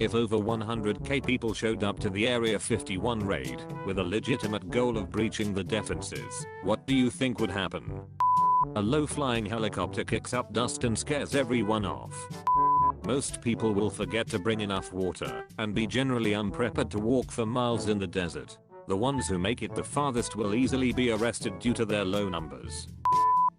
If over 100k people showed up to the Area 51 raid with a legitimate goal of breaching the defenses, what do you think would happen? A low-flying helicopter kicks up dust and scares everyone off. Most people will forget to bring enough water and be generally unprepared to walk for miles in the desert. The ones who make it the farthest will easily be arrested due to their low numbers.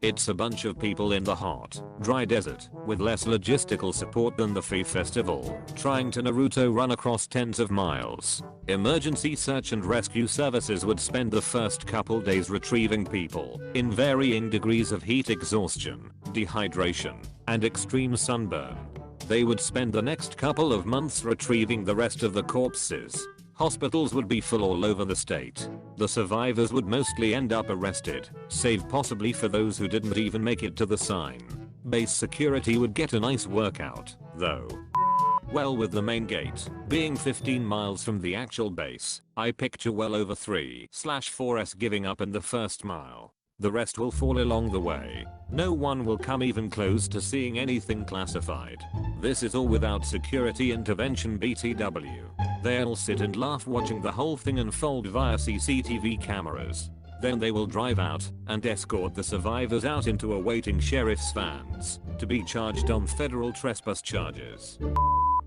It's a bunch of people in the hot, dry desert with less logistical support than the Fee Festival, trying to Naruto run across tens of miles. Emergency search and rescue services would spend the first couple days retrieving people in varying degrees of heat exhaustion, dehydration, and extreme sunburn. They would spend the next couple of months retrieving the rest of the corpses. Hospitals would be full all over the state. The survivors would mostly end up arrested, save possibly for those who didn't even make it to the sign. Base security would get a nice workout, though. Well, with the main gate being 15 miles from the actual base, I picture well over 3/4s giving up in the first mile. The rest will fall along the way. No one will come even close to seeing anything classified. This is all without security intervention BTW. They'll sit and laugh watching the whole thing unfold via CCTV cameras. Then they will drive out and escort the survivors out into awaiting sheriff's vans to be charged on federal trespass charges.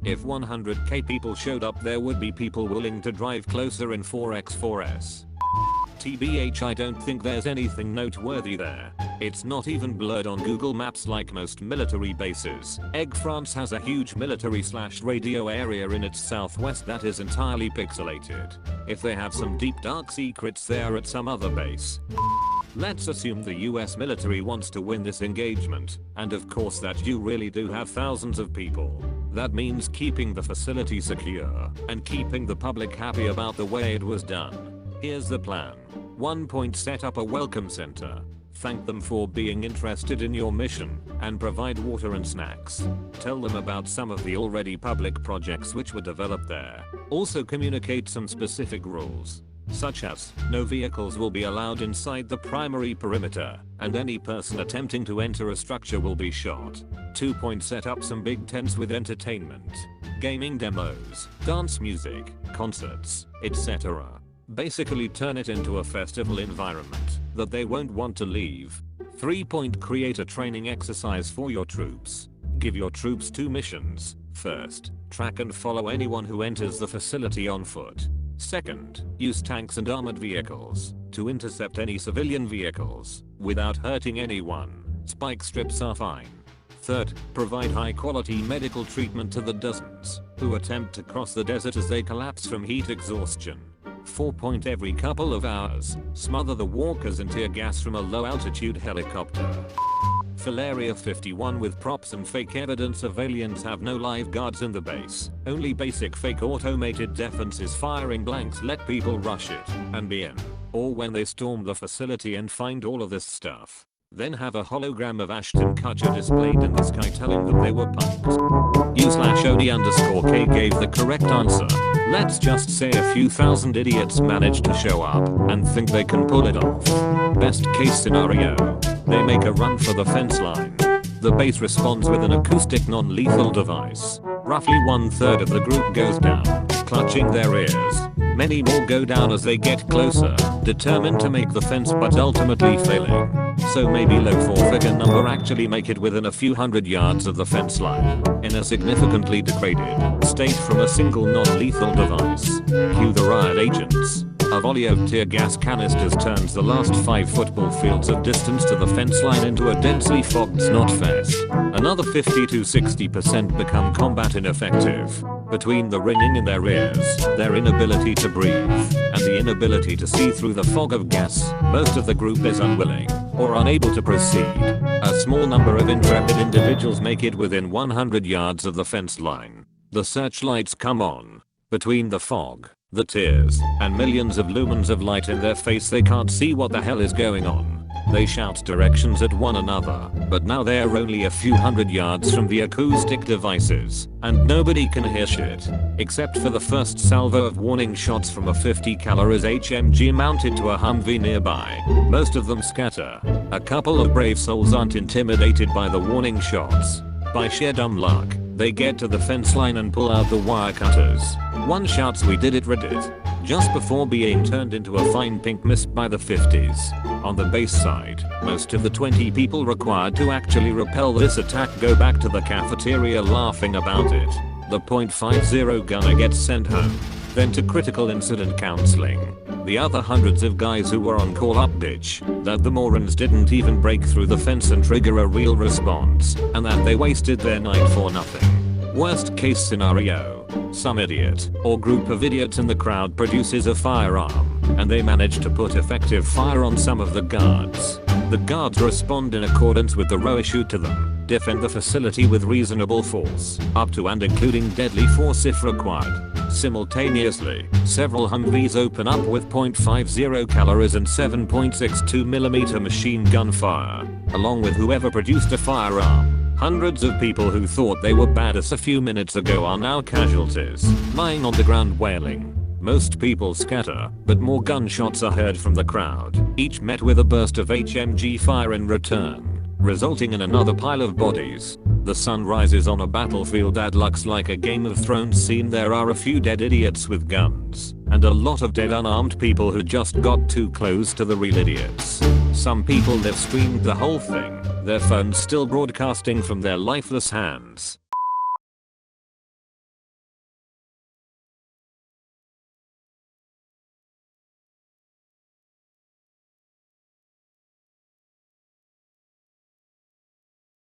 If 100k people showed up, there would be people willing to drive closer in 4x4s. TBH, I don't think there's anything noteworthy there. It's not even blurred on Google Maps like most military bases. France has a huge military/radio area in its southwest that is entirely pixelated. If they have some deep dark secrets there at some other base. Let's assume the US military wants to win this engagement, and of course that you really do have thousands of people. That means keeping the facility secure and keeping the public happy about the way it was done. Here's the plan. 1. Set up a welcome center. Thank them for being interested in your mission and provide water and snacks. Tell them about some of the already public projects which were developed there. Also communicate some specific rules, such as no vehicles will be allowed inside the primary perimeter and any person attempting to enter a structure will be shot. 2. Set up some big tents with entertainment, gaming demos, dance music, concerts, etc. Basically turn it into a festival environment that they won't want to leave. 3. Create a training exercise for your troops. Give your troops 2 missions. First, track and follow anyone who enters the facility on foot. Second, use tanks and armored vehicles to intercept any civilian vehicles without hurting anyone. Spike strips are fine. Third, provide high quality medical treatment to the dozens who attempt to cross the desert as they collapse from heat exhaustion. 4. Every couple of hours, smother the walkers in tear gas from a low altitude helicopter. Fill Area 51 with props and fake evidence of aliens. Have no live guards in the base, only basic fake automated defenses firing blanks. Let people rush it and be in. Or when they storm the facility and find all of this stuff, then have a hologram of Ashton Kutcher displayed in the sky telling them they were punked. U/OD_K gave the correct answer. Let's just say a few thousand idiots manage to show up and think they can pull it off. Best case scenario, they make a run for the fence line. The base responds with an acoustic non-lethal device. Roughly 1/3 of the group goes down, clutching their ears. Many more go down as they get closer, determined to make the fence but ultimately failing. So maybe low 4-figure number actually make it within a few hundred yards of the fence line, in a significantly degraded state from a single non-lethal device. Cue the riot agents. A volley of tear gas canisters turns the last 5 football fields of distance to the fence line into a densely fogged snot fest. Another 50 to 60% become combat ineffective. Between the ringing in their ears, their inability to breathe, and the inability to see through the fog of gas, most of the group is unwilling or unable to proceed. A small number of intrepid individuals make it within 100 yards of the fence line. The searchlights come on. Between the fog, the tears, and millions of lumens of light in their face, they can't see what the hell is going on. They shout directions at one another, but now they're only a few hundred yards from the acoustic devices, and nobody can hear shit, except for the first salvo of warning shots from a 50 caliber HMG mounted to a Humvee nearby. Most of them scatter. A couple of brave souls aren't intimidated by the warning shots. By sheer dumb luck, They get to the fence line and pull out the wire cutters. One shouts, "We did it, Reddit," just before being turned into a fine pink mist by the 50s. On the base side, most of the 20 people required to actually repel this attack go back to the cafeteria laughing about it. The .50 gunner gets sent home, then to critical incident counseling. The other hundreds of guys who were on call up bitch that the morons didn't even break through the fence and trigger a real response, and that they wasted their night for nothing. Worst case scenario, some idiot or group of idiots in the crowd produces a firearm, and they manage to put effective fire on some of the guards. The guards respond in accordance with the row issued to them, defend the facility with reasonable force, up to and including deadly force if required. Simultaneously, several Humvees open up with .50 calories and 7.62mm machine gun fire, along with whoever produced a firearm. Hundreds of people who thought they were badass a few minutes ago are now casualties, lying on the ground wailing. Most people scatter, but more gunshots are heard from the crowd, each met with a burst of HMG fire in return, resulting in another pile of bodies. The sun rises on a battlefield that looks like a Game of Thrones scene. There are a few dead idiots with guns, and a lot of dead unarmed people who just got too close to the real idiots. Some people live streamed the whole thing, their phones still broadcasting from their lifeless hands.